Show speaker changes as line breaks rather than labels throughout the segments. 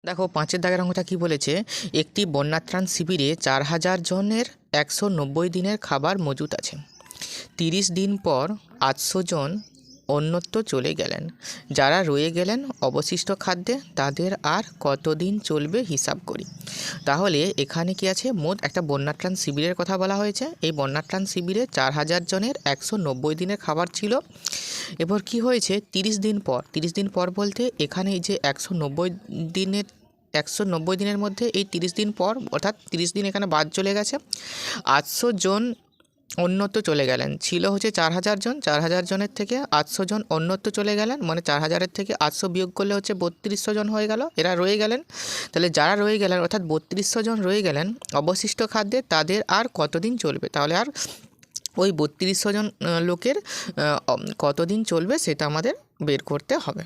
দেখো 5-এর দাগের অঙ্কটা কি বলেছে, একটি বন্যাত্রাণ শিবিরে 4000 জনের 190 দিনের খাবার মজুত আছে। 30 দিন পর 800 জন অন্যত্র চলে গেলেন। যারা রয়ে গেলেন অবশিষ্ট খাদ্যে তাদের আর কতদিন চলবে হিসাব করি। তাহলে এখানে কি আছে, মোট একটা বন্যাত্রাণ শিবিরের কথা বলা হয়েছে। এই বন্যাত্রাণ শিবিরে 4000 জনের 190 দিনের খাবার ছিল। এবার কি হয়েছে, 30 দিন পর, 30 দিন পর বলতে এখানে এই যে 190 দিনের মধ্যে এই 30 দিন পর, অর্থাৎ 30 দিন এখানে বাদ চলে গেছে। 800 জন অন্যত্র চলে গেলেন। ছিল হচ্ছে 4000 জন, 4000 জনের থেকে 800 জন অন্যত্র চলে গেলেন, মানে 4000-এর থেকে 800 বিয়োগ করলে হচ্ছে 3200 জন হয়ে গেল, এরা রয়ে গেলেন। তাহলে যারা রয়ে গেলেন অর্থাৎ 3200 জন রয়ে গেলেন অবশিষ্ট খাদ্যে, তাদের আর কতদিন চলবে। তাহলে আর ওই 3200 জন লোকের কতদিন চলবে সেটা আমাদের বের করতে হবে।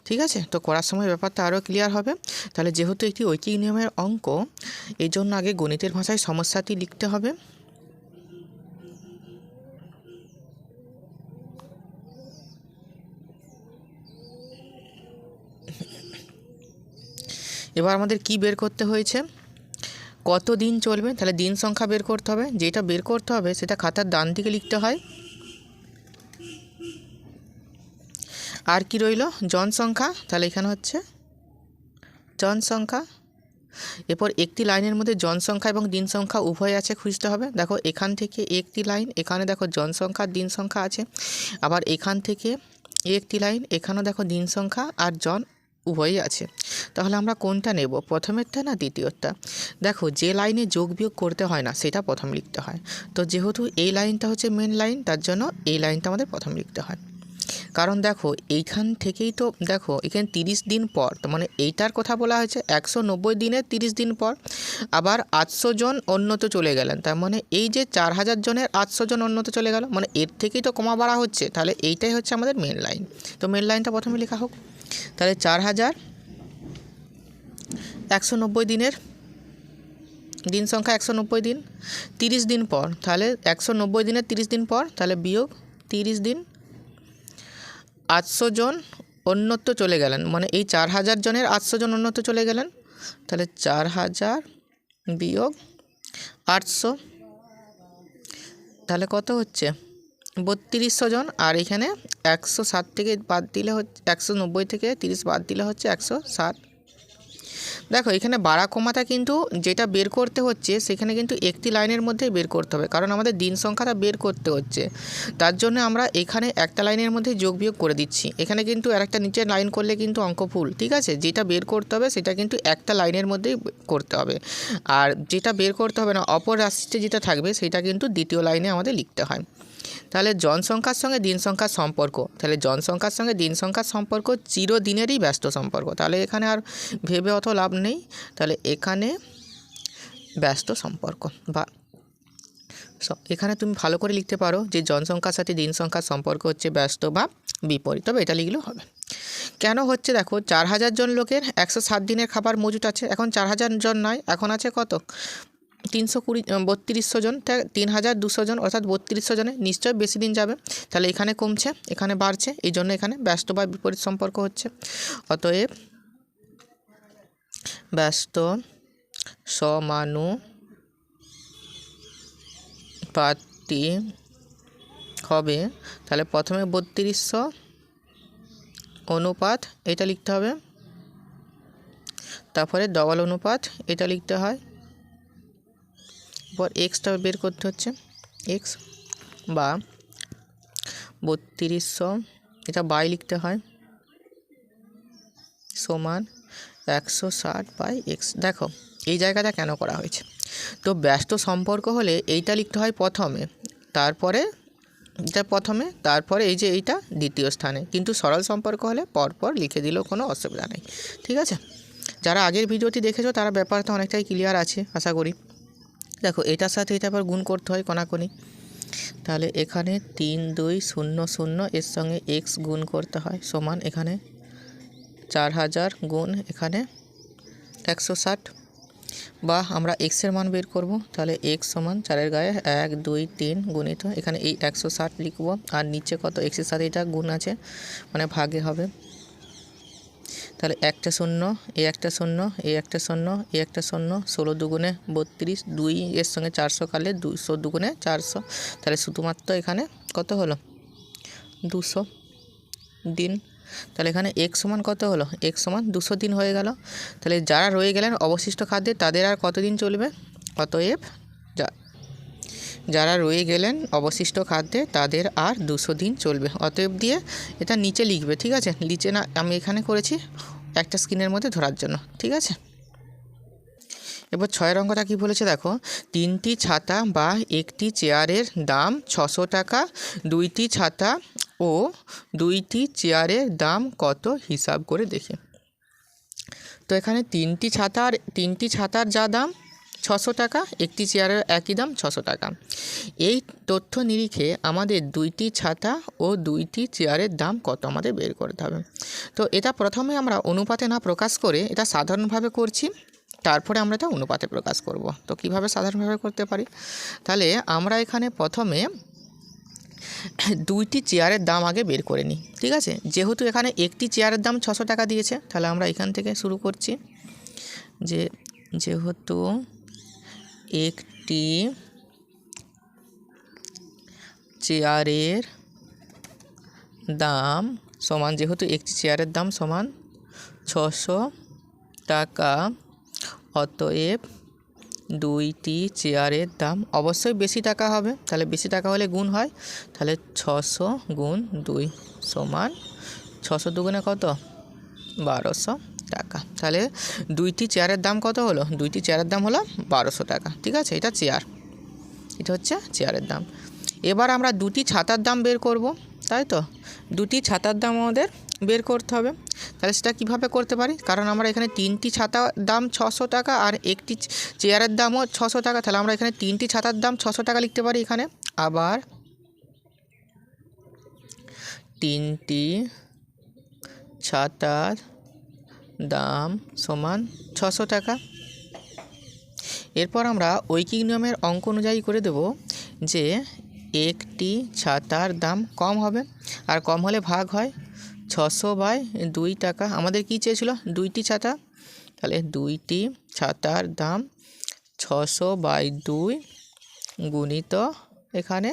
ঠিক আছে, তো করার সময় ব্যাপারটা আরও ক্লিয়ার হবে। তাহলে যেহেতু একটি ঐকিক নিয়মের অঙ্ক, এই জন্য আগে গণিতের ভাষায় সমস্যাটি লিখতে হবে। এবার আমাদের কি বের করতে হয়েছে, কত দিন চলবে। তাহলে দিন সংখ্যা বের করতে হবে। যেটা বের করতে হবে সেটা খাতার ডান দিকে লিখতে হয়। আর কি রইল, জনসংখ্যা। তাহলে এখানে হচ্ছে জনসংখ্যা। এরপর একটি লাইনের মধ্যে জনসংখ্যা এবং দিন সংখ্যা উভয় আছে, খুঁজতে হবে। দেখো এখান থেকে একটি লাইন, এখানে দেখো জনসংখ্যা দিন সংখ্যা আছে। আবার এখান থেকে একটি লাইন, এখানেও দেখো দিন সংখ্যা আর জন উভয়ই আছে। তাহলে আমরা কোনটা নেব, প্রথমেরটা না দ্বিতীয়টা? দেখো যে লাইনে যোগ বিয়োগ করতে হয় না সেটা প্রথম লিখতে হয়। তো যেহেতু এই লাইনটা হচ্ছে মেন লাইন, তার জন্য এই লাইনটা আমাদের প্রথম লিখতে হয়। কারণ দেখো এইখান থেকেই তো দেখো এখানে 30 দিন পর, তো মানে এইটার কথা বলা হয়েছে 190 দিনের 30 দিন পর। আবার 800 জন অন্যত্র চলে গেলেন, তার মানে এই যে 4000 জনের 800 জন অন্যত্র চলে গেল, মানে এর থেকেই তো কমা বাড়া হচ্ছে। তাহলে এইটাই হচ্ছে আমাদের মেন লাইন। তো মেন লাইনটা প্রথমে লেখা হোক। তাহলে 4000 190 দিনের দিন সংখ্যা 190 দিন, 30 দিন পর, তাহলে 190 দিনের 30 দিন পর, তাহলে বিয়োগ 30 দিন। 800 জন অন্যত্র চলে গেলেন, মানে এই 4000 জনের 800 জন অন্যত্র চলে গেলেন। তাহলে 4000 বিয়োগ 800, তাহলে কত হচ্ছে 3200 জন। আর এখানে 160 থেকে বাদ দিলে হচ্ছে 190 থেকে 30 বাদ দিলে হচ্ছে 160। দেখো এখানে বাড়া কমাটা কিন্তু যেটা বের করতে হচ্ছে সেখানে কিন্তু একটি লাইনের মধ্যেই বের করতে হবে, কারণ আমাদের দিন সংখ্যাটা বের করতে হচ্ছে। তার জন্য আমরা এখানে একটা লাইনের মধ্যে যোগ বিয়োগ করে দিচ্ছি। এখানে কিন্তু আরেকটা নিচে লাইন করলে কিন্তু অঙ্ক ভুল। ঠিক আছে, যেটা বের করতে হবে সেটা কিন্তু একটা লাইনের মধ্যেই করতে হবে, আর যেটা বের করতে হবে না, অপর রাশিতে যেটা থাকবে সেটা কিন্তু দ্বিতীয় লাইনে আমাদের লিখতে হয়। তাহলে জনসংখ্যার সঙ্গে দিন সংখ্যার সম্পর্ক, তাহলে জনসংখ্যার সঙ্গে দিন সংখ্যার সম্পর্ক চিরদিনেরই ব্যস্ত সম্পর্ক। তাহলে এখানে আর ভেবে অত লাভ নেই। তাহলে এখানে ব্যস্ত সম্পর্ক, বা এখানে তুমি ভালো করে লিখতে পারো যে জনসংখ্যার সাথে দিন সংখ্যার সম্পর্ক হচ্ছে ব্যস্ত বা বিপরীত, তবে এটা লিখলেও হবে। কেন হচ্ছে, দেখো 4000 জন লোকের 160 দিনের খাবার মজুত আছে। এখন 4000 জন নয়, এখন আছে কত, 3200 জন, 3200 জন, অর্থাৎ 3200 জনে নিশ্চয় বেশি দিন যাবে। তাহলে এখানে কমছে, এখানে বাড়ছে, এই জন্য এখানে ব্যস্ত বা বিপরীত সম্পর্ক হচ্ছে। অতএব ব্যস্ত সমানুপাতি হবে। তাহলে প্রথমে 3200 অনুপাত এটা লিখতে হবে, তারপরে ডবল অনুপাত এটা লিখতে হয়। পর এক্সটা বের করতে হচ্ছে, এক্স বা 3200 এটা বাই লিখতে হয় সমান 160/x। দেখো এই জায়গাটা কেন করা হয়েছে, তো ব্যস্ত সম্পর্ক হলে এইটা লিখতে হয় প্রথমে, তারপরে এটা প্রথমে, তারপরে এই যে এইটা দ্বিতীয় স্থানে। কিন্তু সরল সম্পর্ক হলে পরপর লিখে দিলেও কোনো অসুবিধা নেই। ঠিক আছে, যারা আগের ভিডিওটি দেখেছো তারা ব্যাপারটা অনেকটাই ক্লিয়ার আছে আশা করি। দেখো এটার সাথে এটা আবার গুণ করতে হয় কোনাকুনি। তাহলে এখানে 3200 এর সঙ্গে এক্স গুণ করতে হয় সমান এখানে 4000 গুণ এখানে 160, বা আমরা এক্সের মান বের করব। তাহলে এক্স সমান 4-এর গায়ে 1 2 3 গুণিত এখানে এই 160 লিখব, আর নিচে কত এক্সের সাথে এটা গুণ আছে মানে ভাগে হবে। তাহলে একটা শূন্য, এই একটা শূন্য, এই একটা শূন্য, এই একটা শূন্য, 16 দুগুণে 32, 2 এর সঙ্গে 400 কাটলে 200 দুগুণে 400, তাহলে শুধুমাত্র এখানে কত হলো 200 দিন। তাহলে এখানে x সমান কত হলো, x সমান 200 দিন হয়ে গেল। তাহলে যারা রয়ে গেলেন অবশিষ্ট খাদ্যে তাদের আর কত দিন চলবে, অতএব যারা রয়ে গেলেন অবশিষ্ট খাদ্যে তাদের আর 200 দিন চলবে। অতএব দিয়ে এটা নিচে লিখবে, ঠিক আছে, নিচে না আমি এখানে করেছি একটা স্ক্রিনের মধ্যে ধরার জন্য, ঠিক আছে। এবার 6 অঙ্কটা কী বলেছে দেখো, 3টি ছাতা বা একটি চেয়ারের দাম 600 টাকা, 2টি ছাতা ও 2টি চেয়ারের দাম কত হিসাব করে দেখি। তো এখানে 3টি ছাতার যা দাম 600 টাকা, একটি চেয়ারের একই দাম 600 টাকা। এই তথ্য নিরিখে আমাদের 2টি ছাতা ও 2টি চেয়ারের দাম কত আমাদের বের করতে হবে। তো এটা প্রথমে আমরা অনুপাতে না প্রকাশ করে এটা সাধারণভাবে করছি, তারপরে আমরা এটা অনুপাতে প্রকাশ করব। তো কিভাবে সাধারণভাবে করতে পারি, তাহলে আমরা এখানে প্রথমে 2টি চেয়ারের দাম আগে বের করে নিই, ঠিক আছে। যেহেতু এখানে একটি চেয়ারের দাম 600 টাকা দিয়েছে, তাহলে আমরা এখান থেকে শুরু করছি যে যেহেতু একটি চেয়ারের দাম সমান, যেহেতু একটি চেয়ারের দাম সমান 600 টাকা, অতএব 2টি চেয়ারের দাম অবশ্যই বেশি টাকা হবে, তাহলে বেশি টাকা হলে গুণ হয়, তাহলে 600 গুণ 2 সমান 600 দুগুণে কত 1200 টাকা। তাহলে 2টি চেয়ারের দাম কত হলো, 2টি চেয়ারের দাম হলো 1200 টাকা, ঠিক আছে। এটা চেয়ার, এটা হচ্ছে চেয়ারের দাম। এবার আমরা 2টি ছাতার দাম বের করব, তাই তো 2টি ছাতার দাম আমাদের বের করতে হবে। তাহলে সেটা কীভাবে করতে পারি, কারণ আমরা এখানে 3টি ছাতার দাম 600 টাকা আর একটি চেয়ারের দামও 600 টাকা, তাহলে আমরা এখানে 3টি ছাতার দাম 600 টাকা লিখতে পারি এখানে। আবার 3টি ছাতার দাম সমান 600 টাকা। এরপর আমরা ঐকিক নিয়মের অঙ্ক অনুযায়ী করে দেব যে একটি ছাতার দাম কম হবে, আর কম হলে ভাগ হয় 600/2 টাকা। আমাদের কি চেয়েছিল, 2টি ছাতা, তাহলে 2টি ছাতার দাম 600/2 গুণিত এখানে,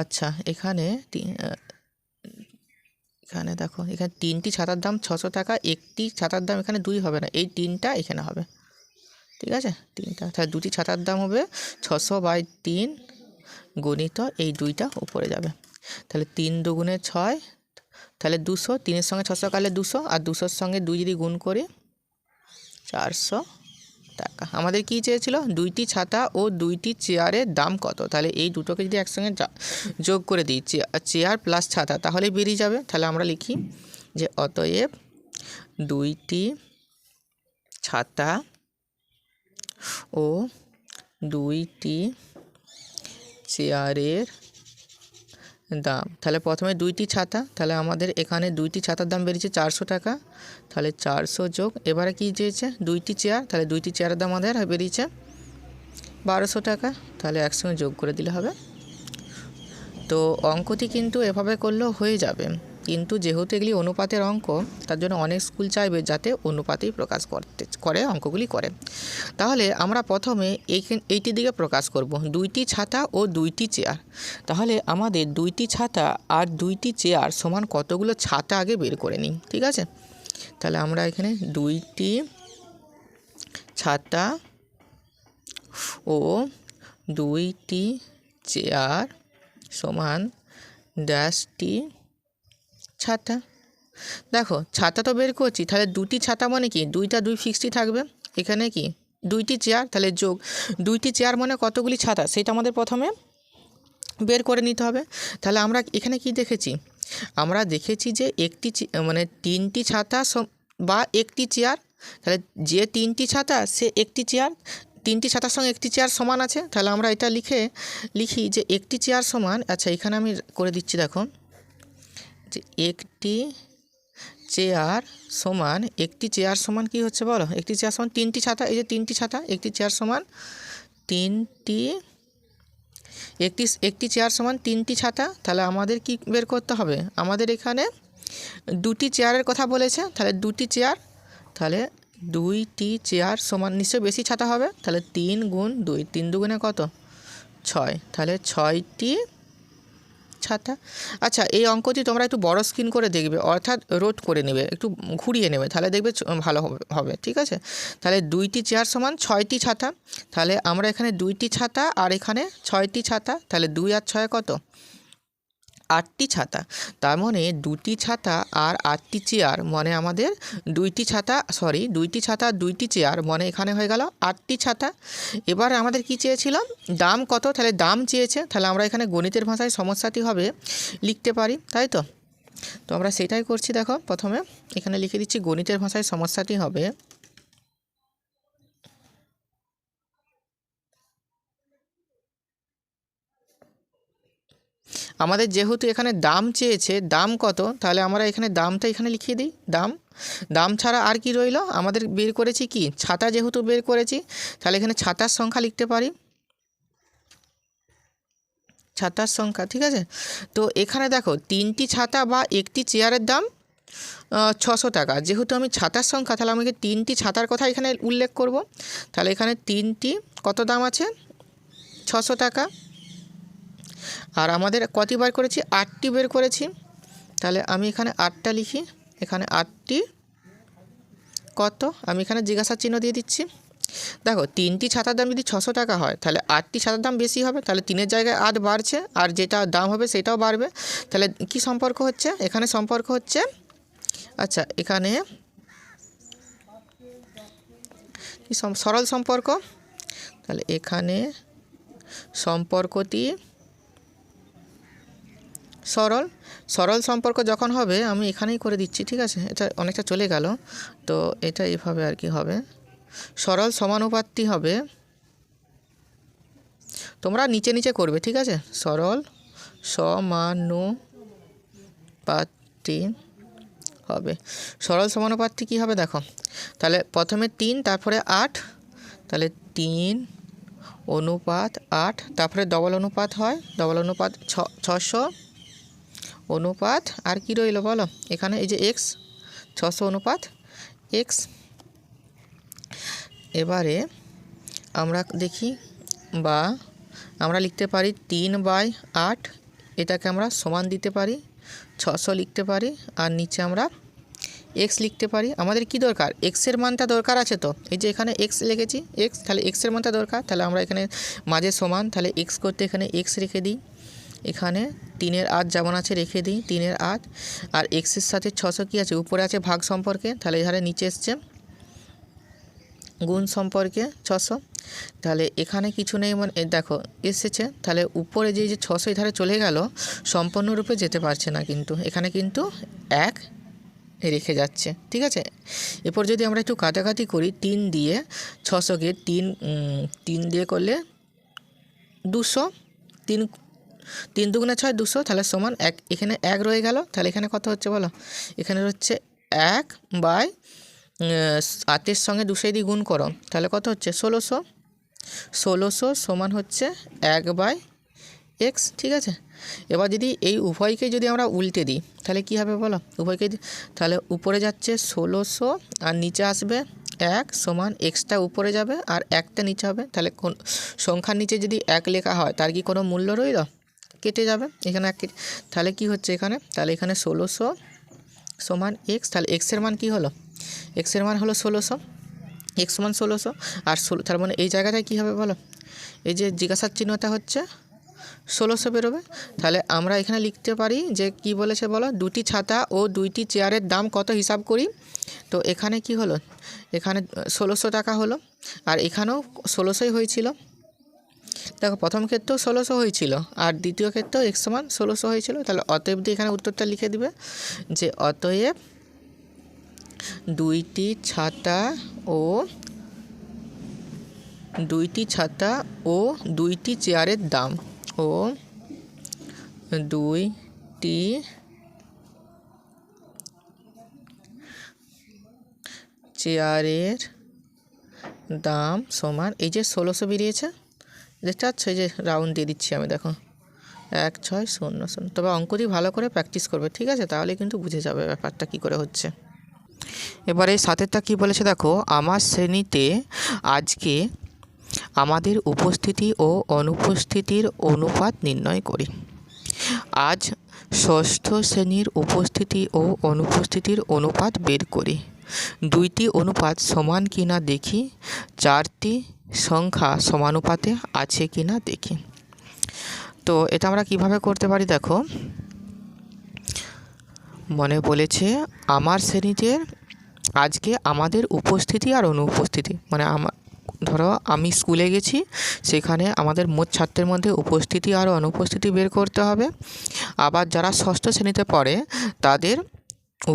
আচ্ছা এখানে দেখো এখানে 3টি ছাতার দাম 600 টাকা, একটি ছাতার দাম এখানে 2 হবে না, এই 3টা এখানে হবে, ঠিক আছে 3টা। তাহলে 2টি ছাতার দাম হবে 600/3 গুণিত এই 2টা উপরে যাবে, তাহলে 3 দুগুণে 6, তাহলে 200, 3-এর সঙ্গে 600 কাটলে 200, আর 200-র সঙ্গে 2 যদি গুণ করি 400 টাকা। আমাদের কি চেয়েছিল, 2টি ছাতা ও 2টি চেয়ারের দাম কত, তাহলে এই দুটোকে যদি একসঙ্গে যোগ করে দিই চেয়ার প্লাস ছাতা তাহলেই বেরিয়ে যাবে। তাহলে আমরা লিখি যে অতএব 2টি ছাতা ও 2টি চেয়ারের দাম, তাহলে প্রথমে 2টি ছাতা, তাহলে আমাদের এখানে 2টি ছাতার দাম বেরিয়েছে 400 টাকা, তাহলে 400 যোগ এবারে কি চেয়েছে 2টি চেয়ার, তাহলে 2টি চেয়ারের দাম আমাদের বেরিয়েছে 1200 টাকা, তাহলে একসঙ্গে যোগ করে দিলে হবে। তো অঙ্কটি কিন্তু এভাবে করলেও হয়ে যাবে, কিন্তু যেহেতু এগুলি অনুপাতের অঙ্ক তার জন্য অনেক স্কুল চাইবে যাতে অনুপাতেই প্রকাশ করে অঙ্কগুলি করে। তাহলে আমরা প্রথমে এইটির দিকে প্রকাশ করব, 2টি ছাতা ও 2টি চেয়ার। তাহলে আমাদের 2টি ছাতা আর 2টি চেয়ার সমান কতগুলো ছাতা আগে বের করে নিই, ঠিক আছে। তাহলে আমরা এখানে 2টি ছাতা ও 2টি চেয়ার সমান ড্যাশটি ছাতা। দেখো ছাতা তো বের করছি, তাহলে 2টি ছাতা মানে কি 2টা 2 ফিক্সডই থাকবে, এখানে কি 2টি চেয়ার, তাহলে যোগ 2টি চেয়ার মানে কতগুলি ছাতা সেটা আমাদের প্রথমে বের করে নিতে হবে। তাহলে আমরা এখানে কি দেখেছি, আমরা দেখেছি যে একটি মানে 3টি ছাতা বা একটি চেয়ার, তাহলে যে 3টি ছাতা সে একটি চেয়ার, 3টি ছাতার সঙ্গে একটি চেয়ার সমান আছে, তাহলে আমরা এটা লিখি যে একটি চেয়ার সমান, আচ্ছা এখানে আমি করে দিচ্ছি দেখো যে একটি চেয়ার সমান কি হচ্ছে বলো, একটি চেয়ার সমান 3টি ছাতা, এই যে 3টি ছাতা, একটি চেয়ার সমান 3টি, একটি চেয়ার সমান 3টি ছাতা। তাহলে আমাদের কি বের করতে হবে, আমাদের এখানে দুটি চেয়ারের কথা বলেছে, তাহলে দুটি চেয়ার, তাহলে 2টি চেয়ার সমান নিশ্চয়ই বেশি ছাতা হবে, তাহলে 3 গুণ 2, 3 দুগুণে কত 6, তাহলে 6টি ছাতা। আচ্ছা, এই অঙ্কটি তোমরা একটু বড় স্ক্রিন করে দেখবে, অর্থাৎ রোড করে নেবে, একটু ঘুরিয়ে নেবে, তাহলে দেখবে ভালো হবে। ঠিক আছে, তাহলে 2টি চেয়ার সমান 6টি ছাতা, তাহলে আমরা এখানে 2টি ছাতা আর এখানে 6টি ছাতা, তাহলে 2 আর 6 কত 8টি ছাতা। তার মানে 2টি ছাতা আর 8টি চেয়ার মানে আমাদের 2টি ছাতা 2টি চেয়ার মানে এখানে হয়ে গেল 8টি ছাতা। এবার আমাদের কি চেয়েছিল, দাম কত, তাহলে দাম চেয়েছে, তাহলে আমরা এখানে গণিতের ভাষায় সমস্যাটি হবে লিখতে পারি, তাই তো আমরা সেটাই করছি। দেখো প্রথমে এখানে লিখে দিচ্ছি গণিতের ভাষায় সমস্যাটি হবে আমাদের যেহেতু এখানে দাম চেয়েছে, দাম কত, তাহলে আমরা এখানে দামটা এখানে লিখিয়ে দিই। দাম ছাড়া আর কি রইল, আমাদের বের করেছি কি ছাতা, যেহেতু বের করেছি তাহলে এখানে ছাতার সংখ্যা লিখতে পারি, ছাতার সংখ্যা। ঠিক আছে, তো এখানে দেখো 3টি ছাতা বা একটি চেয়ারের দাম 600 টাকা। যেহেতু আমি ছাতার সংখ্যা, তাহলে আমাকে 3টি ছাতার কথা এখানে উল্লেখ করব, তাহলে এখানে 3টি কত দাম আছে 600 টাকা। আর আমাদের কত বার করেছি 8টি বের করেছি, তাহলে আমি এখানে 8টা লিখি, এখানে 8টি কত, আমি এখানে জিজ্ঞাসা চিহ্ন দিয়ে দিচ্ছি। দেখো 3টি ছাতার দাম যদি 600 টাকা হয়, তাহলে 8টি ছাতার দাম বেশি হবে, তাহলে 3-এর জায়গায় 8 বাড়ছে, আর যেটা দাম হবে সেটাও বাড়বে। তাহলে কি সম্পর্ক হচ্ছে, এখানে সম্পর্ক হচ্ছে, আচ্ছা এখানে কি সরল সম্পর্ক, তাহলে এখানে সম্পর্কটি সরল সম্পর্ক যখন হবে, আমি এখানেই করে দিচ্ছি। ঠিক আছে, এটা অনেকটা চলে গেল, তো এটা এইভাবে আর কি হবে, সরল সমানুপাতটি হবে, তোমরা নিচে নিচে করবে। ঠিক আছে, সরল সমানুপাতটি হবে, সরল সমানুপাতটি কী হবে দেখো, তাহলে প্রথমে 3 তারপরে 8, তাহলে 3 অনুপাত 8, তারপরে ডবল অনুপাত হয়, ডবল অনুপাত 600 অনুপাত আর কি রইল বলো, এখানে এই যে x, 600 অনুপাত x। এবারে আমরা দেখি, বা আমরা লিখতে পারি 3/8, এটাকে আমরা সমান দিতে পারি 600 লিখতে পারি, আর নিচে আমরা x লিখতে পারি। আমাদের কি দরকার, x এর মানটা দরকার আছে, তো এই যে এখানে x লিখেছি x, তাহলে x এর মানটা দরকার, তাহলে আমরা এখানে মাঝে সমান, তাহলে x করতে এখানে x রেখে দিই, এখানে 3-এর 8 যেমন আছে রেখে দিই 3-এর 8, আর x এর সাথে 600 কি আছে উপরে আছে ভাগ সম্পর্কে, তাহলে এখানে নিচে এসছে গুণ সম্পর্কে 600, তাহলে এখানে কিছু নেই মানে দেখো এসেছে, তাহলে উপরে যে 600 ধারে চলে গেল, সম্পূর্ণরূপে যেতে পারছে না, কিন্তু এখানে কিন্তু 1 রেখে যাচ্ছে। ঠিক আছে, এরপর যদি আমরা একটু কাটাকাটি করি, 3 দিয়ে 600কে 3 দিয়ে করলে 200, 3 দুগুণে 6, 200, তাহলে সমান 1, এখানে 1 রয়ে গেল, তাহলে এখানে কত হচ্ছে বলো, এখানে হচ্ছে 1/8-এর সঙ্গে 200 দিয়ে গুণ করো, তাহলে কত হচ্ছে 1600 সমান হচ্ছে 1/x। ঠিক আছে, এবার যদি এই উভয়কে যদি আমরা উল্টে দিই, তাহলে কি হবে বলো, উভয়কে তাহলে উপরে যাচ্ছে 1600 আর নিচে আসবে 1 সমান এক্সটা উপরে যাবে আর 1টা নিচে হবে, তাহলে কোন সংখ্যার নিচে যদি 1 লেখা হয় তার কি কোনো মূল্য রইল, কেটে যাবে, এখানে 1 তাহলে কি হচ্ছে এখানে, তাহলে এখানে 1600 সমান x, তাহলে x এর মান কি হলো, x এর মান হলো 1600, x সমান 1600, আর তার মানে এই জায়গাটায় কী হবে বলো, এই যে জিজ্ঞাসার চিহ্নটা হচ্ছে 1600 বেরোবে। তাহলে আমরা এখানে লিখতে পারি যে কি বলেছে বলো, 2টি ছাতা ও 2টি চেয়ারের দাম কত হিসাব করি, তো এখানে কি হলো, এখানে 1600 টাকা হলো, আর এখানেও 1600ই হয়েছিল। দেখো প্রথম ক্ষেত্রেও 1600 হয়েছিল, আর দ্বিতীয় ক্ষেত্রেও x সমান 1600 হয়েছিল, তাহলে অতএব দিয়ে এখানে উত্তরটা লিখে দিবে যে অতএব 2টি ছাতা ও 2টি চেয়ারের দাম, ও 2টি চেয়ারের দাম সমান এই যে 1600 বেরিয়েছে, দেখতে পাচ্ছ, এই যে রাউন্ড দিয়ে দিচ্ছি আমি, দেখো 1600। তবে অঙ্কটি ভালো করে প্র্যাকটিস করবে, ঠিক আছে? তাহলে কিন্তু বুঝে যাবে ব্যাপারটা কী করে হচ্ছে। এবারে সাতেরটা কী বলেছে দেখো, আমার শ্রেণীতে আজকে আমাদের উপস্থিতি ও অনুপস্থিতির অনুপাত নির্ণয় করি। আজ ষষ্ঠ শ্রেণীর উপস্থিতি ও অনুপস্থিতির অনুপাত বের করি। 2টি অনুপাত সমান কিনা দেখি। 4টি সংখ্যা সমানুপাতে আছে কিনা দেখি। তো এটা আমরা কিভাবে করতে পারি দেখো, মনে বলেছে আমার শ্রেণীতে আজকে আমাদের উপস্থিতি আর অনুপস্থিতি, মানে ধরো আমি স্কুলে গেছি, সেখানে আমাদের মোট ছাত্রের মধ্যে উপস্থিতি আর অনুপস্থিতি বের করতে হবে। আবার যারা ষষ্ঠ শ্রেণীতে পড়ে তাদের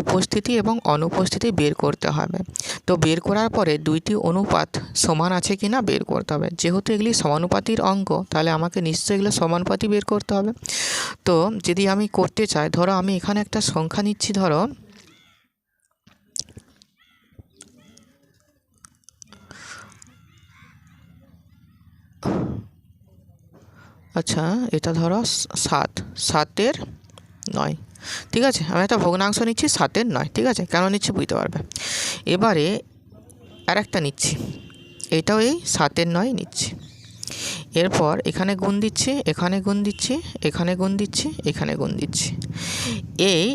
উপস্থিতি এবং অনুপস্থিতি বের করতে হবে। তো বের করার পরে 2টি অনুপাত সমান আছে কি না বের করতে হবে। যেহেতু এগুলি সমানুপাতির অঙ্ক, তাহলে আমাকে নিশ্চয়ই এগুলো সমানুপাতি বের করতে হবে। তো যদি আমি করতে চাই, ধরো আমি এখানে একটা সংখ্যা নিচ্ছি, ধরো আচ্ছা এটা ধরো 7 9, ঠিক আছে? আমি একটা ভগ্নাংশ নিচ্ছি 7 9, ঠিক আছে? কেন নিচ্ছি বুঝতে পারবে। এবারে আর একটা নিচ্ছি, এটাও এই 7 9 নিচ্ছি। এরপর এখানে গুণ দিচ্ছি, এখানে গুণ দিচ্ছি, এখানে গুণ দিচ্ছি, এখানে গুণ দিচ্ছি। এই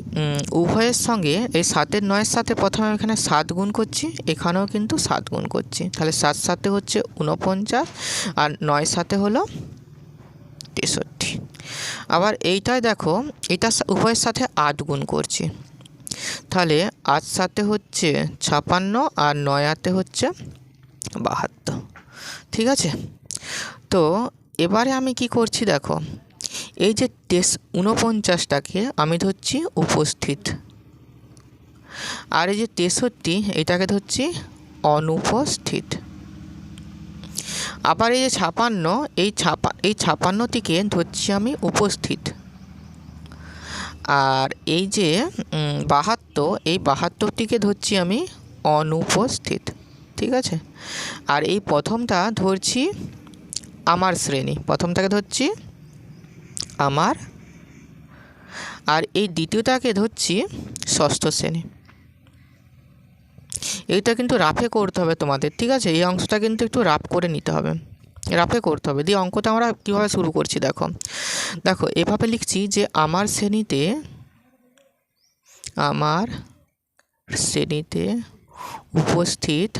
উভয়ের সঙ্গে এই 7 9-এর সাথে প্রথমে আমি এখানে 7 গুণ করছি, এখানেও কিন্তু 7 গুণ করছি। তাহলে 7 7 হচ্ছে 49 আর 9 7 হলো 63। আবার এইটাই দেখো, এটা উভয়ের সাথে 8 গুণ করছি, তাহলে 8 7 হচ্ছে 56 আর 9 8 হচ্ছে 72, ঠিক আছে? তো এবারে আমি কি করছি দেখো, এই যে 49টাকে আমি ধরছি উপস্থিত, আর এই যে 63 এটাকে ধরছি অনুপস্থিত। আবার এই যে 56, এই 56টিকে ধরছি আমি উপস্থিত। আর এই যে 72, এই 72টিকে ধরছি আমি অনুপস্থিত, ঠিক আছে? আর এই প্রথমটা ধরছি আমার শ্রেণী, প্রথমটাকে ধরছি আমার, আর এই দ্বিতীয়টাকে ধরছি ষষ্ঠ শ্রেণী। এইটা কিন্তু রাফে করতে হবে তোমাদের, ঠিক আছে? এই অংশটা কিন্তু একটু রাফ করে নিতে হবে, রাফে করতে হবে। দিয়ে অঙ্কটা আমরা কীভাবে শুরু করছি দেখো, দেখো এভাবে লিখছি যে আমার শ্রেণীতে উপস্থিত,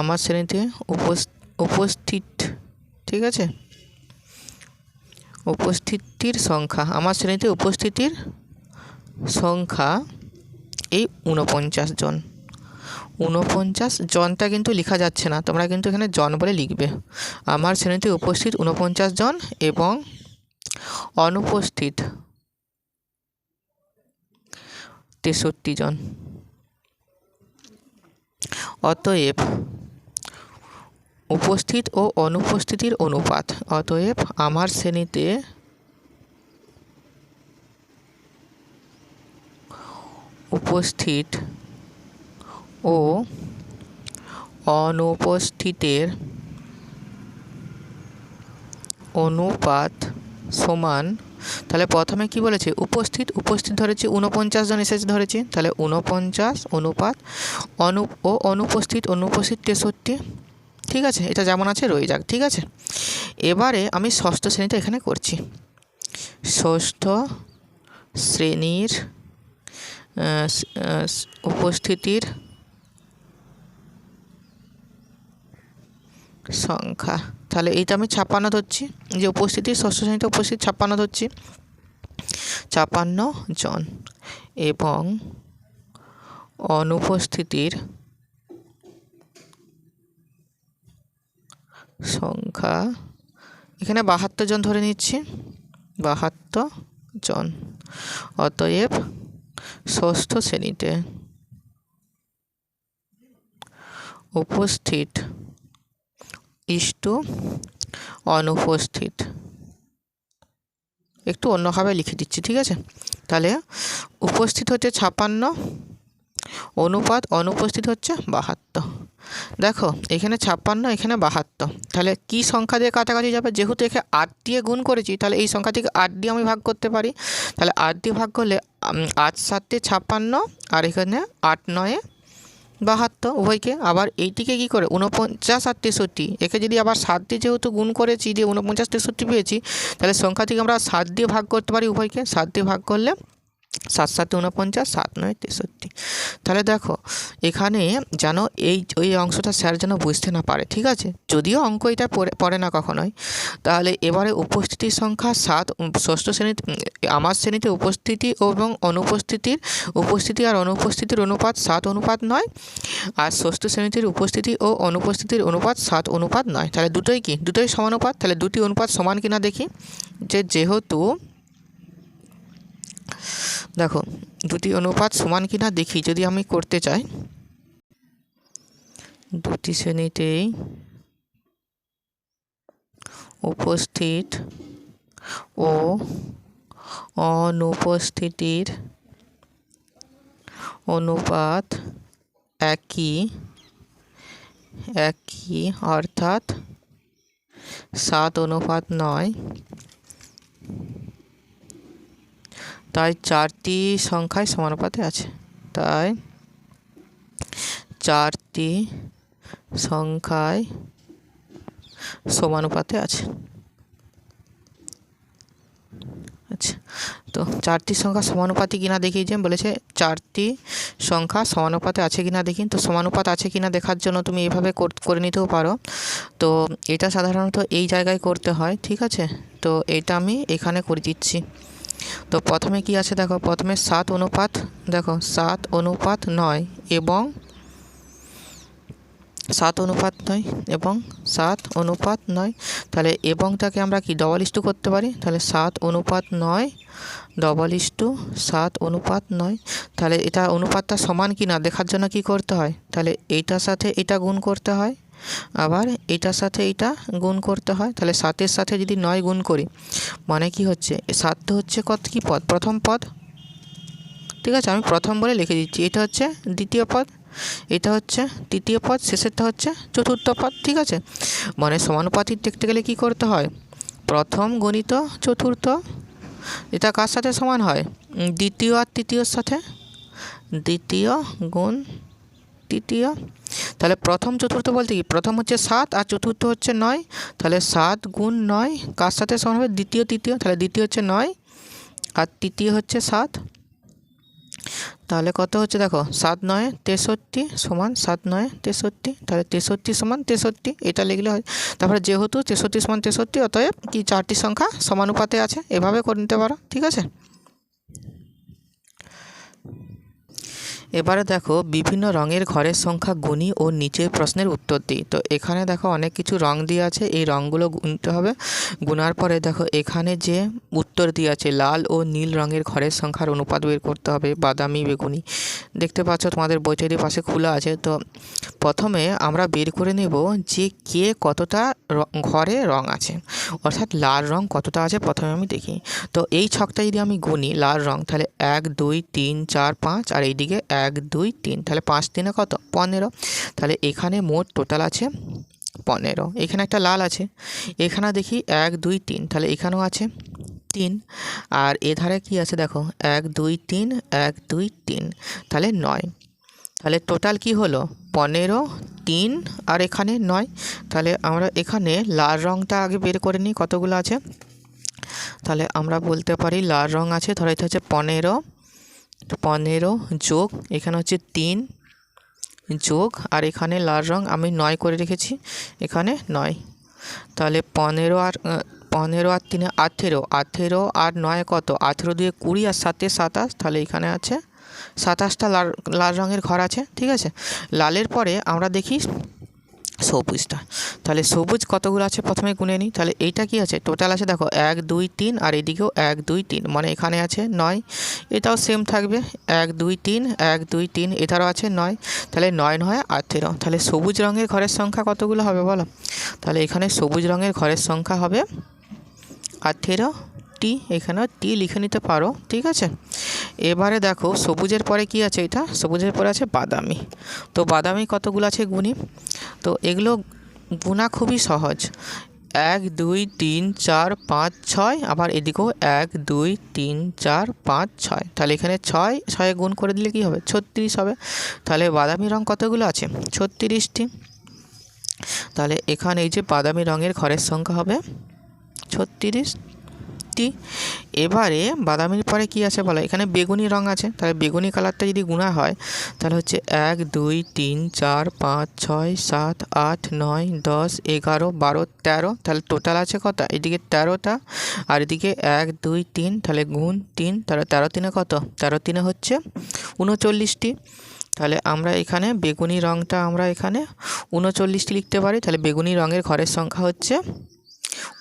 আমার শ্রেণীতে উপস্থিত, ঠিক আছে? উপস্থিতির সংখ্যা, আমার শ্রেণীতে উপস্থিতির সংখ্যা এই 49 জন। 49 জনটা কিন্তু লেখা যাচ্ছে না, তোমরা কিন্তু এখানে জন বলে লিখবে। আমার শ্রেণীতে উপস্থিত 49 জন এবং অনুপস্থিত 63 জন। অতএব উপস্থিত ও অনুপস্থিতির অনুপাত, অতএব আমার শ্রেণীতে উপস্থিত ও অনুপস্থিতের অনুপাত সমান, তাহলে প্রথমে কি বলেছে, উপস্থিত ধরেছি 49 জন এসেছে ধরেছি, তাহলে 49 অনুপাত অনুপস্থিত 63, ঠিক আছে? এটা যেমন আছে রয়ে যাক, ঠিক আছে? এবারে আমি ষষ্ঠ শ্রেণীটা এখানে করছি। ষষ্ঠ শ্রেণীর উপস্থিতির সংখ্যা, তাহলে এইটা আমি 56 ধরছি, যে উপস্থিতির ষষ্ঠ শ্রেণীতে উপস্থিত 56 ধরছি, 56 জন, এবং অনুপস্থিতির সংখ্যা এখানে 72 জন ধরে নিচ্ছি, 72 জন। অতএব ষষ্ঠ শ্রেণীতে উপস্থিত ইস্টু অনুপস্থিত, একটু অন্যভাবে লিখে দিচ্ছি, ঠিক আছে? তাহলে উপস্থিত হচ্ছে 56, অনুপাত অনুপস্থিত হচ্ছে 72, দেখো এখানে 56, এখানে 72, তাহলে কি সংখ্যা দিয়ে কাছাকাছি যাবে? যেহেতু এখানে 8 দিয়ে গুণ করেছি, তাহলে এই সংখ্যা থেকে 8 দিয়ে আমি ভাগ করতে পারি। তাহলে 8 দিয়ে ভাগ করলে 8 7 56, আর এখানে 8 9 72 উভয়কে। আবার এইটিকে কি করে 49 আর 63, একে যদি আবার 7 দিয়ে যেহেতু গুণ করেছি দিয়ে 49 63 পেয়েছি, তাহলে সংখ্যাটিকে আমরা 7 দিয়ে ভাগ করতে পারি উভয়কে। 7 দিয়ে ভাগ করলে 7 7 49, 7 9 63। তাহলে দেখো এখানে যেন ওই অংশটা স্যার যেন বুঝতে না পারে, ঠিক আছে? যদিও অঙ্ক এটা পড়ে না কখনোই। তাহলে এবারে উপস্থিতির সংখ্যা 7, ষষ্ঠ শ্রেণীতে আমার শ্রেণীতে উপস্থিতি এবং অনুপস্থিতির উপস্থিতি আর অনুপস্থিতির অনুপাত 7:9, আর ষষ্ঠ শ্রেণীতে উপস্থিতি ও অনুপস্থিতির অনুপাত 7:9। তাহলে দুটোই সমানুপাত। তাহলে দুটি অনুপাত সমান কিনা দেখি। যেহেতু দেখো দুটি অনুপাত সমান কিনা দেখি, যদি আমি করতে চাই, দুটি শ্রেণীতেই উপস্থিত ও অনুপস্থিতির অনুপাত একই অর্থাৎ 7:9, তাই 4টি সংখ্যায় সমানুপাতে আছে। তাই 4টি সংখ্যায় সমানুপাতে আছে। আচ্ছা, তো 4টি সংখ্যা সমানুপাতি কিনা দেখি। যে বলেছে 4টি সংখ্যা সমানুপাতে আছে কিনা দেখি। তো সমানুপাত আছে কিনা দেখার জন্য তুমি এইভাবে করে নিতেও পারো। তো এটা সাধারণত এই জায়গায় করতে হয়, ঠিক আছে? তো এটা আমি এখানে করে দিচ্ছি। তো প্রথমে কি আছে দেখো, প্রথমে 7:9 এবং 7:9 এবং 7:9। তাহলে এবংটাকে আমরা কি ডবল ইস্টু করতে পারি। তাহলে 7:9 ডবল ইস্টু 7:9। তাহলে এটা অনুপাতটা সমান কি না দেখার জন্য কি করতে হয়, তাহলে এইটার সাথে এটা গুণ করতে হয়, আবার এইটার সাথে এইটা গুণ করতে হয়। তাহলে 7-এর সাথে যদি 9 গুণ করি, মানে কি হচ্ছে, 7 হচ্ছে কি পদ? প্রথম পদ, ঠিক আছে? আমি প্রথম বলে লিখে দিচ্ছি। এটা হচ্ছে দ্বিতীয় পদ, এটা হচ্ছে তৃতীয় পদ, শেষেরটা হচ্ছে চতুর্থ পদ, ঠিক আছে? মানে সমানুপাতিক দেখতে গেলে কি করতে হয়, প্রথম গণিত চতুর্থ, এটা কার সাথে সমান হয়? দ্বিতীয় আর তৃতীয়র সাথে, দ্বিতীয় গুণ তৃতীয়। তাহলে প্রথম চতুর্থ বলতে কি, প্রথম হচ্ছে 7 আর চতুর্থ হচ্ছে 9। তাহলে 7 গুণ 9 কার সাথে সমান হবে? দ্বিতীয় তৃতীয়। তাহলে দ্বিতীয় হচ্ছে 9 আর তৃতীয় হচ্ছে 7। তাহলে কত হচ্ছে দেখো, 7 9 63 সমান 7 9 63। তাহলে 63 সমান 63, এটা লিখলে হয়। তারপরে যেহেতু 63 সমান 63, অতএব কি 4টি সংখ্যা সমানুপাতে আছে, এভাবে করে নিতে পারো, ঠিক আছে? এবারে দেখো বিভিন্ন রঙের ঘরের সংখ্যা গুণি ও নিচের প্রশ্নের উত্তর দিই। তো এখানে দেখো অনেক কিছু রং দিয়ে আছে, এই রঙগুলো গুনতে হবে। গুনার পরে দেখো এখানে যে উত্তর দিয়ে আছে, লাল ও নীল রঙের ঘরের সংখ্যার অনুপাত বের করতে হবে, বাদামি বেগুনি। দেখতে পাচ্ছ তোমাদের বইটার পাশে খোলা আছে। তো প্রথমে আমরা বের করে নেব যে কে কতটা ঘরে রং আছে, অর্থাৎ লাল রং কতটা আছে প্রথমে আমি দেখি। তো এই ছকটা যদি আমি গুনি লাল রং, তাহলে 1 2 3 4 5, আর এইদিকে 1 2 3, তাহলে 5 3 কত 15। তাহলে এখানে মোট টোটাল আছে 15। এখানে একটা লাল আছে, এখানে দেখি 1 2 3, তাহলে এখানেও আছে 3, আর এধারে কি আছে দেখো 1 2 3 1 2 3, তাহলে 9। তাহলে টোটাল কি হলো 15 3 আর এখানে 9। তাহলে আমরা এখানে লাল রংটা আগে বের করে নিই কতগুলো আছে। তাহলে আমরা বলতে পারি লাল রং আছে, ধরো এটা হচ্ছে 15 যোগ এখানে হচ্ছে 3 যোগ, আর এখানে লাল রং আমি 9 করে রেখেছি, এখানে 9। তাহলে 15 আর 3 18 আর 9 কত, 18 দিয়ে 20 আর 7 27, তাহলে এখানে আছে 27টা লাল রঙের ঘর আছে, ঠিক আছে? লালের পরে আমরা দেখি সবুজটা। তাহলে সবুজ কতগুলো আছে প্রথমে গুনে নিই। তাহলে এইটা কি আছে, টোটাল আছে দেখো 1 2 3, আর এদিকেও 1 2 3, মানে এখানে আছে 9। এটাও সেম থাকবে 1 2 3 1 2 3, এটারও আছে 9। তাহলে 9 9 18। তাহলে সবুজ রঙের ঘরের সংখ্যা কতগুলো হবে বলো? তাহলে এখানে সবুজ রঙের ঘরের সংখ্যা হবে 18টি, এখানেও টি লিখে নিতে পারো, ঠিক আছে? এবারে দেখো সবুজের পরে কি আছে, এটা সবুজের পরে আছে বাদামি। তো বাদামি কতগুলো আছে গুণি, তো এগুলো গুণা খুবই সহজ। 1 2 3 4 5 6, আবার এদিকেও 1 2 3 4 5 6, তাহলে এখানে 6 গুণ করে দিলে কি হবে, 36 হবে। তাহলে বাদামি রং কতগুলো আছে, 36টি। তাহলে এখানে এই যে বাদামি রঙের ঘরের সংখ্যা হবে 36টি। এবারে বাদামির পরে কি আছে বলো, এখানে বেগুনি রং আছে, তাহলে বেগুনি কালারটা যদি গুণা হয় তাহলে হচ্ছে 1 2 3 4 5 6 7 8 9 10 11 12 13, তাহলে টোটাল আছে কত, এদিকে 13টা আর এদিকে 1 2 3, তাহলে গুণ 3, তাহলে 13 3 কত, 13 3 হচ্ছে 39টি। তাহলে আমরা এখানে বেগুনি রঙটা আমরা এখানে 39টি লিখতে পারি। তাহলে বেগুনি রঙের ঘরের সংখ্যা হচ্ছে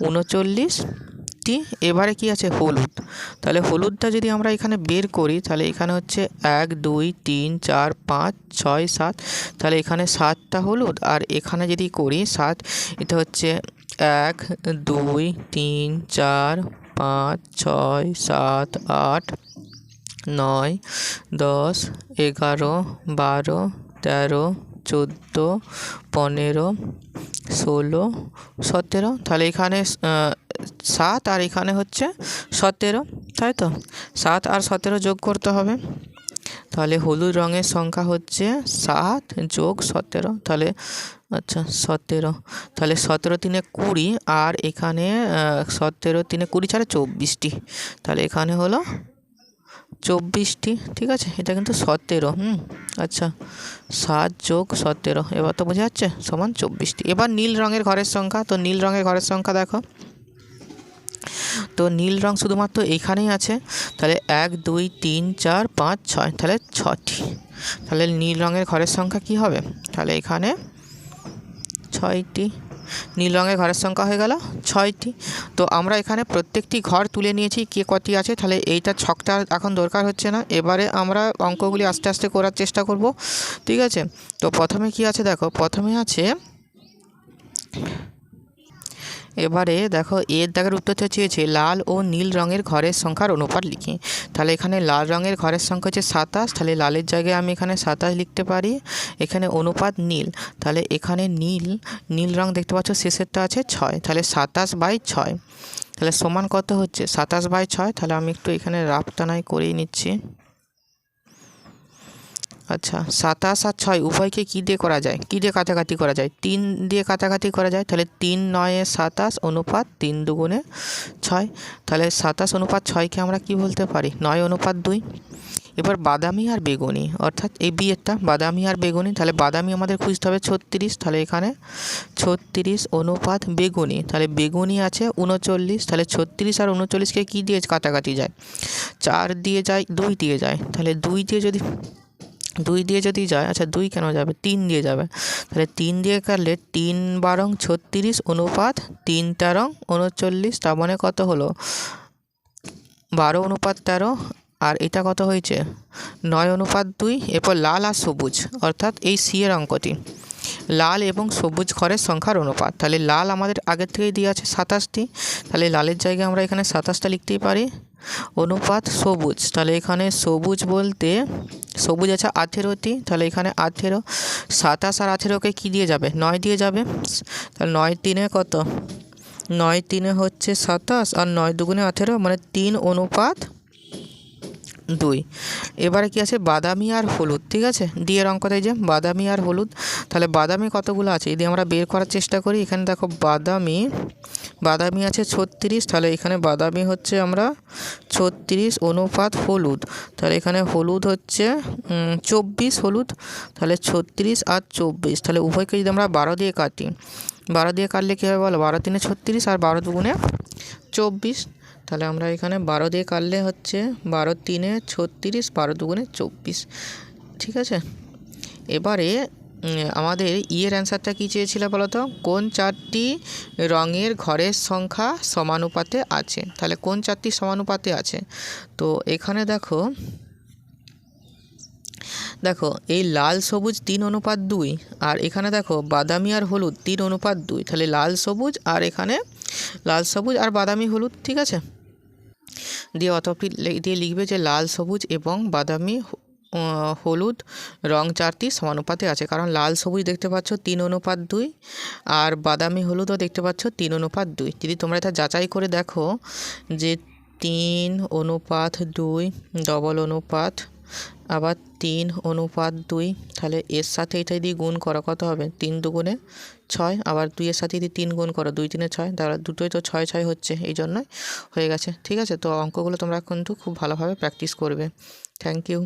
39টি। এবারে কি আছে হলুদ, তাহলে হলুদটা যদি আমরা এখানে বের করি তাহলে এখানে হচ্ছে 1 2 3 4 5 6 7, তাহলে এখানে 7টা হলুদ, আর এখানে যদি করি 7, এটা হচ্ছে 1 2 3 4 5 6 7 8 9 10 11 12 13 14 15 16 17, তাহলে এখানে 7 আর এখানে হচ্ছে 17, তাই তো 7 আর 17 যোগ করতে হবে। তাহলে হলুদ রঙের সংখ্যা হচ্ছে 7 যোগ 17, তাহলে আচ্ছা 17, তাহলে 17 3 20, আর এখানে 17 3 20 ছাড়া 24টি, তাহলে এখানে হলো 24টি। ঠিক আছে, এটা কিন্তু 17। আচ্ছা 7 যোগ 17, এবার তো বোঝা যাচ্ছে সমান 24টি। এবার নীল রঙের ঘরের সংখ্যা, তো নীল রঙের ঘরের সংখ্যা দেখো, তো নীল রং শুধুমাত্র এইখানেই আছে, তাহলে 1 2 3 4 5 6, তাহলে 6টি। তাহলে নীল রঙের ঘরের সংখ্যা কি হবে, তাহলে এখানে 6টি। নীল রঙের ঘরের সংখ্যা হয়ে গেল 6টি। তো আমরা এখানে প্রত্যেকটি ঘর তুলে নিয়েছি কে কটি আছে, তাহলে এইটা ছকটা এখন দরকার হচ্ছে না। এবারে আমরা অঙ্কগুলি আস্তে আস্তে করার চেষ্টা করব, ঠিক আছে। তো প্রথমে কি আছে দেখো, প্রথমে আছে, এবারে দেখো এর দাগের উত্তরটা চেয়েছে লাল ও নীল রঙের ঘরের সংখ্যার অনুপাত লিখি। তাহলে এখানে লাল রঙের ঘরের সংখ্যা হচ্ছে 27, তাহলে লালের জায়গায় আমি এখানে 27 লিখতে পারি। এখানে অনুপাত নীল, তাহলে এখানে নীল রং দেখতে পাচ্ছ শেষেরটা আছে 6, তাহলে 27/6, তাহলে সমান কত হচ্ছে 27/6। তাহলে আমি একটু এখানে রাফ টানাই করেই নিচ্ছি। আচ্ছা 27 আর 6 উভয়কে কী দিয়ে করা যায়, কী দিয়ে কাটাকাটি করা যায়, 3 দিয়ে কাটাকাটি করা যায়। তাহলে 3 9 27 অনুপাত 3 2 6, তাহলে 27 অনুপাত 6কে আমরা কি বলতে পারি, 9 অনুপাত 2। এবার বাদামি আর বেগুনি, অর্থাৎ এই বিয়েরটা বাদামি আর বেগুনি, তাহলে বাদামি আমাদের খুঁজতে হবে 36, তাহলে এখানে 36 অনুপাত বেগুনি, তাহলে বেগুনি আছে 39, তাহলে 36 আর 39কে কী দিয়ে কাটাকাটি যায়, 4 দিয়ে যায়, 2 দিয়ে যায়, তাহলে 2 দিয়ে যদি যায়, আচ্ছা 2 কেন যাবে, 3 দিয়ে যাবে, তাহলে 3 দিয়ে কাটলে 3 12 36 অনুপাত 3 13 39, তার মানে কত হলো 12 অনুপাত 13, আর এটা কত হয়েছে 9 অনুপাত 2। এরপর লাল আর সবুজ, অর্থাৎ এই সি এর অঙ্কটি লাল এবং সবুজ ঘরের সংখ্যার অনুপাত। তাহলে লাল আমাদের আগের থেকেই দিয়ে আছে 27টি, তাহলে লালের জায়গায় আমরা এখানে 27টা লিখতেই পারি। অনুপাত সবুজ, তাহলে এখানে সবুজ বলতে সবুজ আছে 18টি, তাহলে এখানে 18, 27 আর 18কে কী দিয়ে যাবে, 9 দিয়ে যাবে, তাহলে 9 3 কত, 9 3 হচ্ছে 27 আর 9 2 18, মানে 3 অনুপাত 2। এবারে কি আছে বাদামি আর হলুদ, ঠিক আছে, দিয়ে রঙ কথায় যে বাদামি আর হলুদ, তাহলে বাদামি কতগুলো আছে যদি আমরা বের করার চেষ্টা করি। এখানে দেখো বাদামি আছে 36, তাহলে এখানে বাদামি হচ্ছে আমরা 36 অনুপাত হলুদ, তাহলে এখানে হলুদ হচ্ছে 24 হলুদ, তাহলে 36 আর 24, তাহলে উভয়কে যদি আমরা 12 দিয়ে কাটি, 12 দিয়ে কাটলে কী হবে বলো, 12 3 36 আর 12 2 24, তাহলে আমরা এখানে 12 দিয়ে কাটলে হচ্ছে 12 3 36, 12 2 24, ঠিক আছে। এবারে আমাদের ইয়ের অ্যান্সারটা কী চেয়েছিল বলো তো, কোন 4টি রঙের ঘরের সংখ্যা সমানুপাতে আছে, তাহলে কোন 4টি সমানুপাতে আছে। তো এখানে দেখো এই লাল সবুজ 3 অনুপাত 2, আর এখানে দেখো বাদামি আর হলুদ 3 অনুপাত 2, তাহলে লাল সবুজ আর এখানে লাল সবুজ আর বাদামি হলুদ, ঠিক আছে। দিয়ে অতএব দিয়ে লিখবে যে লাল, সবুজ এবং বাদামি হলুদ রং 4টি সমানুপাতে আছে, কারণ লাল সবুজ দেখতে পাচ্ছ 3:2 আর বাদামি হলুদও দেখতে পাচ্ছ 3:2। যদি তোমরা এটা যাচাই করে দেখো যে 3:2 ডবল অনুপাত আবার 3:2, তাহলে এর সাথে এটা যদি গুণ করো কত হবে? 3 দুগুণে 6, আবার 2 এর সাথে যদি 3 গুণ করো 2 3 6, তাহলে দুটোই তো 6 6 হচ্ছে, এই জন্যই হয়ে গেছে। ঠিক আছে, তো অঙ্কগুলো তোমরা কিন্তু খুব ভালোভাবে প্র্যাকটিস করবে। Thank you.